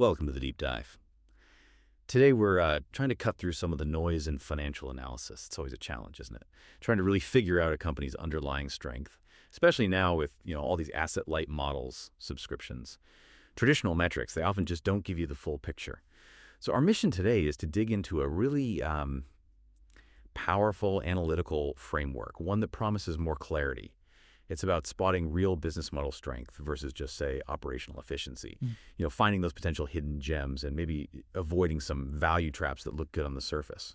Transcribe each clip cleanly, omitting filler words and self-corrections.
Welcome to the Deep Dive. Today we're trying to cut through some of the noise in financial analysis. It's always a challenge, isn't it? Trying to really figure out a company's underlying strength, especially now with all these asset-light models, subscriptions. Traditional metrics, they often just don't give you the full picture. So our mission today is to dig into a really powerful analytical framework, one that promises more clarity. It's about spotting real business model strength versus just, say, operational efficiency. Finding those potential hidden gems and maybe avoiding some value traps that look good on the surface.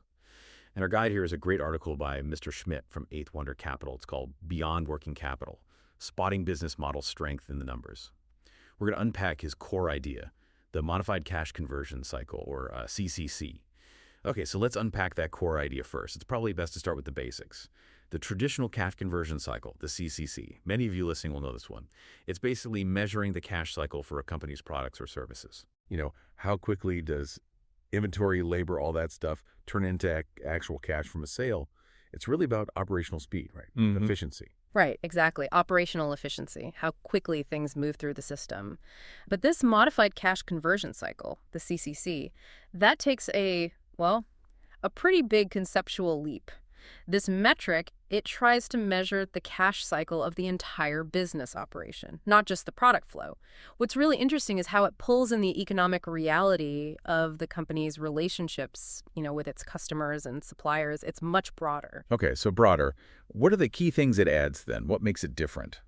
And our guide here is a great article by Mr. Schmidt from Eighth Wonder Capital. It's called Beyond Working Capital, Spotting Business Model Strength in the Numbers. We're going to unpack his core idea, the Modified Cash Conversion Cycle, or CCC. Okay, so let's unpack that core idea first. It's probably best to start with the basics. The traditional cash conversion cycle, the CCC, many of you listening will know this one. It's basically measuring the cash cycle for a company's products or services. How quickly does inventory, labor, all that stuff turn into actual cash from a sale? It's really about operational speed, right? Efficiency. Right, exactly. Operational efficiency, how quickly things move through the system. But this modified cash conversion cycle, the CCC, that takes a pretty big conceptual leap. This metric, it tries to measure the cash cycle of the entire business operation, not just the product flow. What's really interesting is how it pulls in the economic reality of the company's relationships, with its customers and suppliers. It's much broader. Okay, so broader. What are the key things it adds then? What makes it different?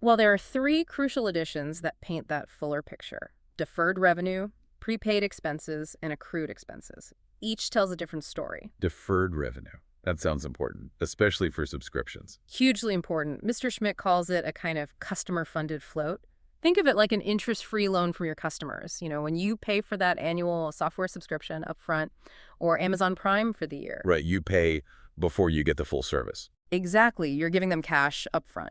Well, there are three crucial additions that paint that fuller picture: deferred revenue, prepaid expenses, and accrued expenses. Each tells a different story. Deferred revenue. That sounds important, especially for subscriptions. Hugely important. Mr. Schmidt calls it a kind of customer-funded float. Think of it like an interest-free loan from your customers. When you pay for that annual software subscription upfront, or Amazon Prime for the year. Right, you pay before you get the full service. Exactly. You're giving them cash upfront.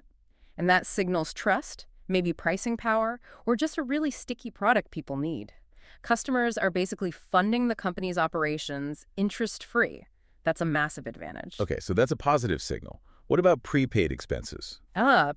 And that signals trust, maybe pricing power, or just a really sticky product people need. Customers are basically funding the company's operations interest-free. That's a massive advantage. Okay, so that's a positive signal. What about prepaid expenses?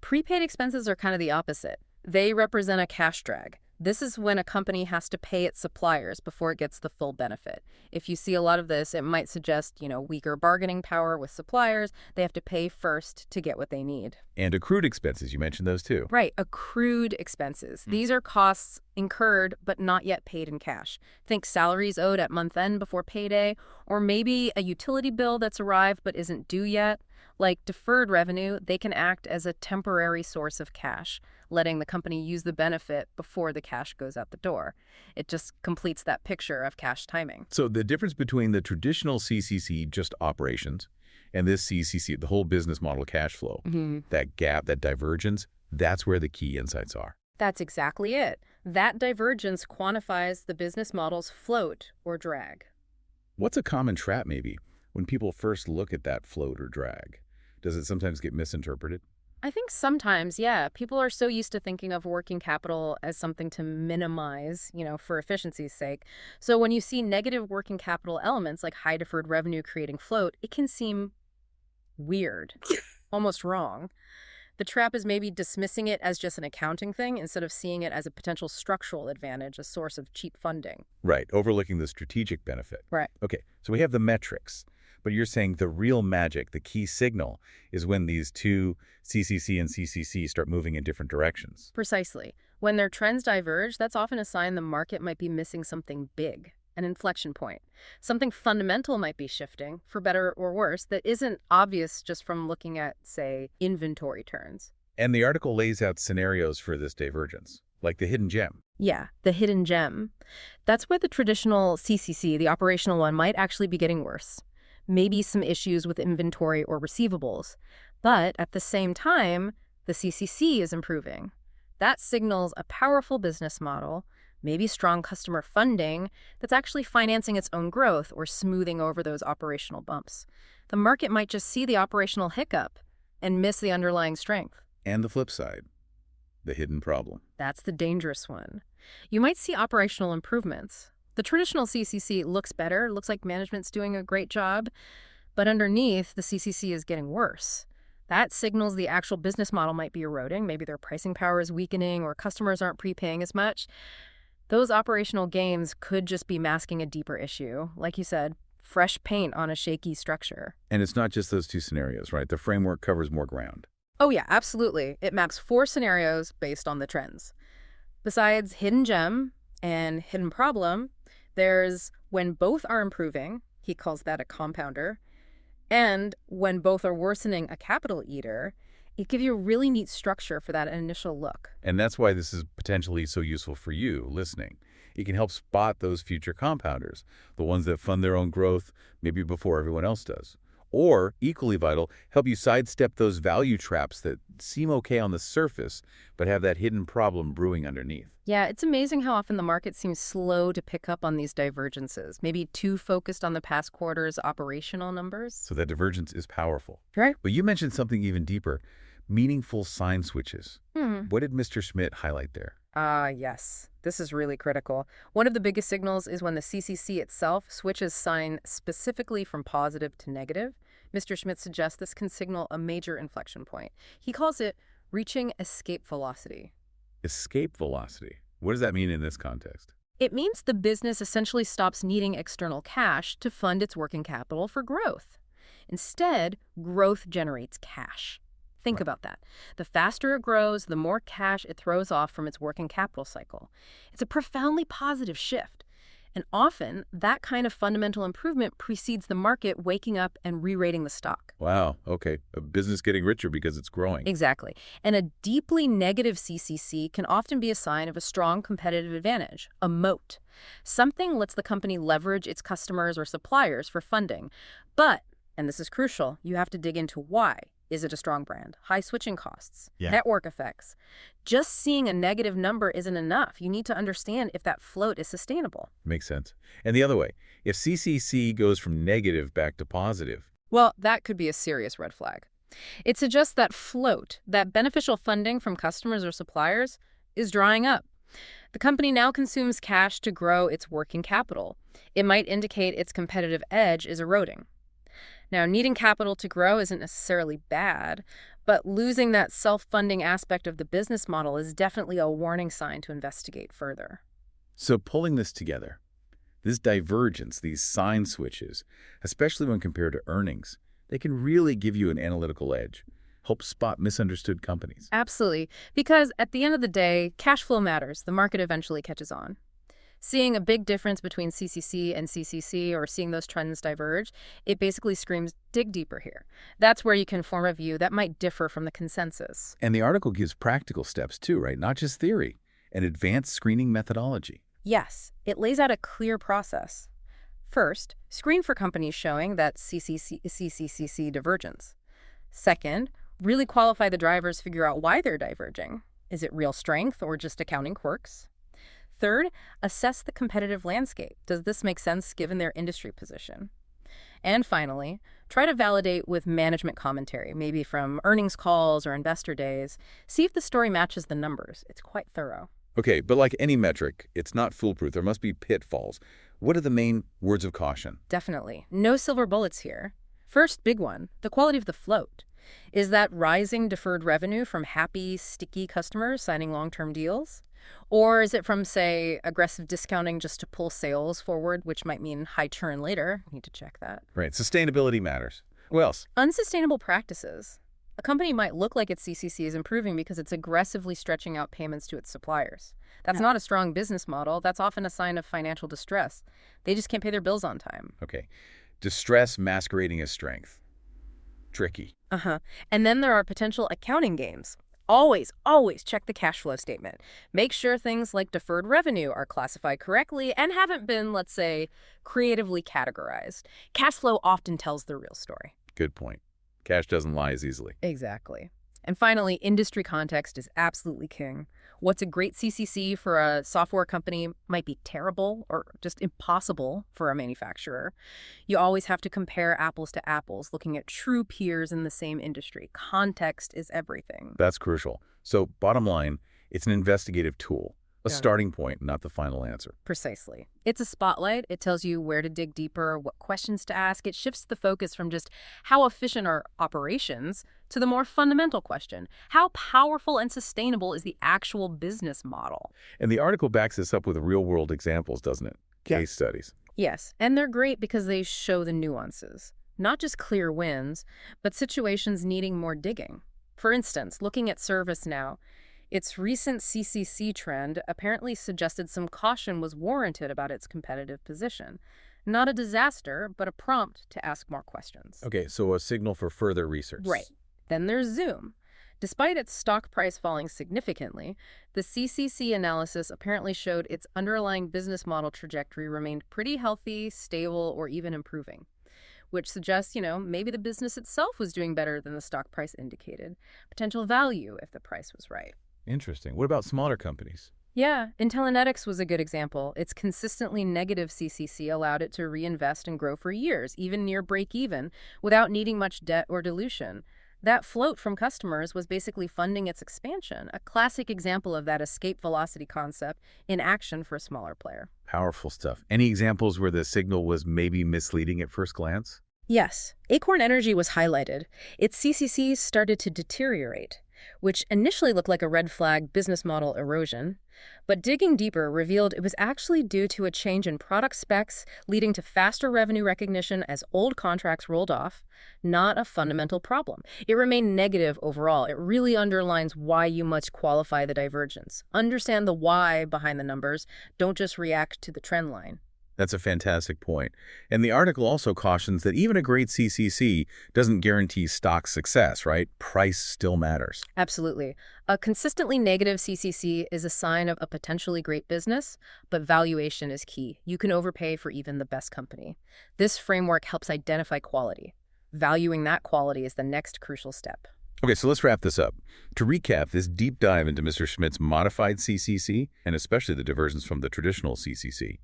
Prepaid expenses are kind of the opposite. They represent a cash drag. This is when a company has to pay its suppliers before it gets the full benefit. If you see a lot of this, it might suggest, weaker bargaining power with suppliers. They have to pay first to get what they need. And accrued expenses, you mentioned those too. Right, accrued expenses. These are costs incurred but not yet paid in cash. Think salaries owed at month end before payday, or maybe a utility bill that's arrived but isn't due yet. Like deferred revenue, they can act as a temporary source of cash, letting the company use the benefit before the cash goes out the door. It just completes that picture of cash timing. So the difference between the traditional CCC, just operations, and this CCC, the whole business model cash flow, that gap, that divergence, that's where the key insights are. That's exactly it. That divergence quantifies the business model's float or drag. What's a common trap, maybe, when people first look at that float or drag? Does it sometimes get misinterpreted? I think sometimes, yeah. People are so used to thinking of working capital as something to minimize, for efficiency's sake. So when you see negative working capital elements like high deferred revenue creating float, it can seem weird, almost wrong. The trap is maybe dismissing it as just an accounting thing instead of seeing it as a potential structural advantage, a source of cheap funding. Right, overlooking the strategic benefit. Right. Okay, so we have the metrics. But you're saying the real magic, the key signal, is when these two, CCC and CCC, start moving in different directions. Precisely. When their trends diverge, that's often a sign the market might be missing something big, an inflection point. Something fundamental might be shifting, for better or worse, that isn't obvious just from looking at, say, inventory turns. And the article lays out scenarios for this divergence, like the hidden gem. Yeah, the hidden gem. That's where the traditional CCC, the operational one, might actually be getting worse. Maybe some issues with inventory or receivables. But at the same time, the CCC is improving. That signals a powerful business model, maybe strong customer funding, that's actually financing its own growth or smoothing over those operational bumps. The market might just see the operational hiccup and miss the underlying strength. And the flip side, the hidden problem. That's the dangerous one. You might see operational improvements. The traditional CCC looks better, looks like management's doing a great job, but underneath, the CCC is getting worse. That signals the actual business model might be eroding. Maybe their pricing power is weakening or customers aren't prepaying as much. Those operational gains could just be masking a deeper issue. Like you said, fresh paint on a shaky structure. And it's not just those two scenarios, right? The framework covers more ground. Oh yeah, absolutely. It maps 4 scenarios based on the trends. Besides hidden gem and hidden problem, there's when both are improving, he calls that a compounder, and when both are worsening, a capital eater. It gives you a really neat structure for that initial look. And that's why this is potentially so useful for you listening. It can help spot those future compounders, the ones that fund their own growth maybe before everyone else does. Or, equally vital, help you sidestep those value traps that seem okay on the surface, but have that hidden problem brewing underneath. Yeah, it's amazing how often the market seems slow to pick up on these divergences, maybe too focused on the past quarter's operational numbers. So that divergence is powerful. Right. But you mentioned something even deeper, meaningful sign switches. Hmm. What did Mr. Schmidt highlight there? Yes. This is really critical. One of the biggest signals is when the CCC itself switches sign specifically from positive to negative. Mr. Schmidt suggests this can signal a major inflection point. He calls it reaching escape velocity. Escape velocity. What does that mean in this context? It means the business essentially stops needing external cash to fund its working capital for growth. Instead, growth generates cash. Think about that. The faster it grows, the more cash it throws off from its working capital cycle. It's a profoundly positive shift. And often, that kind of fundamental improvement precedes the market waking up and re-rating the stock. Wow, okay. A business getting richer because it's growing. Exactly. And a deeply negative CCC can often be a sign of a strong competitive advantage, a moat. Something lets the company leverage its customers or suppliers for funding. But, and this is crucial, you have to dig into why. Is it a strong brand? High switching costs? Yeah. Network effects? Just seeing a negative number isn't enough. You need to understand if that float is sustainable. Makes sense. And the other way, if CCC goes from negative back to positive, Well, that could be a serious red flag. It suggests that float, that beneficial funding from customers or suppliers, is drying up. The company now consumes cash to grow its working capital. It might indicate its competitive edge is eroding. Now, needing capital to grow isn't necessarily bad, but losing that self-funding aspect of the business model is definitely a warning sign to investigate further. so pulling this together, this divergence, these sign switches, especially when compared to earnings, they can really give you an analytical edge, help spot misunderstood companies. Absolutely, because at the end of the day, cash flow matters. The market eventually catches on. Seeing a big difference between CCC and CCC or seeing those trends diverge, it basically screams, dig deeper here. That's where you can form a view that might differ from the consensus. And the article gives practical steps too, right? Not just theory, an advanced screening methodology. Yes, it lays out a clear process. First, screen for companies showing that CCC divergence. Second, really qualify the drivers, figure out why they're diverging. Is it real strength or just accounting quirks? Third, assess the competitive landscape. Does this make sense given their industry position? And finally, try to validate with management commentary, maybe from earnings calls or investor days. See if the story matches the numbers. It's quite thorough. Okay, but like any metric, it's not foolproof. There must be pitfalls. What are the main words of caution? Definitely. No silver bullets here. First big one, the quality of the float. Is that rising deferred revenue from happy, sticky customers signing long-term deals? Or is it from, say, aggressive discounting just to pull sales forward, which might mean high churn later? Need to check that. Right, sustainability matters. What else? Unsustainable practices. A company might look like its CCC is improving because it's aggressively stretching out payments to its suppliers. That's not a strong business model. That's often a sign of financial distress. They just can't pay their bills on time. Okay, distress masquerading as strength. Tricky. And then there are potential accounting games. Always check the cash flow statement. Make sure things like deferred revenue are classified correctly and haven't been, let's say, creatively categorized. Cash flow often tells the real story. Good point. Cash doesn't lie as easily. Exactly. And finally, industry context is absolutely king. What's a great CCC for a software company might be terrible or just impossible for a manufacturer. You always have to compare apples to apples, looking at true peers in the same industry. Context is everything. That's crucial. So bottom line, it's an investigative tool, A starting point, not the final answer. Precisely. It's a spotlight. It tells you where to dig deeper, what questions to ask. It shifts the focus from just how efficient are operations to the more fundamental question: how powerful and sustainable is the actual business model? And the article backs this up with real-world examples, doesn't it? Yeah. Case studies. Yes, and they're great because they show the nuances. Not just clear wins, but situations needing more digging. For instance, looking at ServiceNow, its recent CCC trend apparently suggested some caution was warranted about its competitive position. Not a disaster, but a prompt to ask more questions. Okay, so a signal for further research. Right. Then there's Zoom. Despite its stock price falling significantly, the CCC analysis apparently showed its underlying business model trajectory remained pretty healthy, stable, or even improving, which suggests, maybe the business itself was doing better than the stock price indicated. Potential value if the price was right. Interesting. What about smaller companies? Yeah, Intellinetics was a good example. Its consistently negative CCC allowed it to reinvest and grow for years, even near break-even, without needing much debt or dilution. That float from customers was basically funding its expansion, a classic example of that escape velocity concept in action for a smaller player. Powerful stuff. Any examples where the signal was maybe misleading at first glance? Yes, Acorn Energy was highlighted. Its CCC started to deteriorate, which initially looked like a red flag business model erosion. But digging deeper revealed it was actually due to a change in product specs leading to faster revenue recognition as old contracts rolled off, not a fundamental problem. It remained negative overall. It really underlines why you must qualify the divergence. Understand the why behind the numbers. Don't just react to the trend line. That's a fantastic point. And the article also cautions that even a great CCC doesn't guarantee stock success, right? Price still matters. Absolutely. A consistently negative CCC is a sign of a potentially great business, but valuation is key. You can overpay for even the best company. This framework helps identify quality. Valuing that quality is the next crucial step. Okay, so let's wrap this up. To recap this deep dive into Mr. Schmidt's modified CCC, and especially the divergence from the traditional CCC,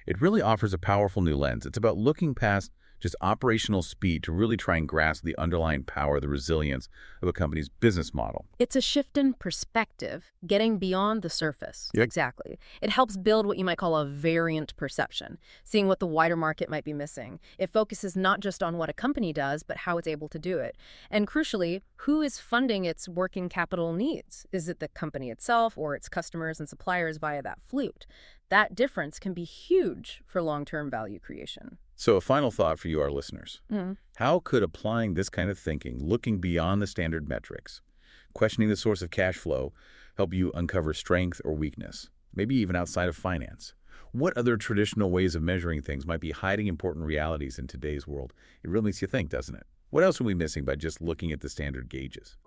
it really offers a powerful new lens. It's about looking past just operational speed to really try and grasp the underlying power, the resilience of a company's business model. It's a shift in perspective, getting beyond the surface. Yep. Exactly. It helps build what you might call a variant perception, seeing what the wider market might be missing. It focuses not just on what a company does, but how it's able to do it. And crucially, who is funding its working capital needs? Is it the company itself or its customers and suppliers via that flute? That difference can be huge for long-term value creation. So a final thought for you, our listeners. How could applying this kind of thinking, looking beyond the standard metrics, questioning the source of cash flow, help you uncover strength or weakness, maybe even outside of finance? What other traditional ways of measuring things might be hiding important realities in today's world? It really makes you think, doesn't it? What else are we missing by just looking at the standard gauges?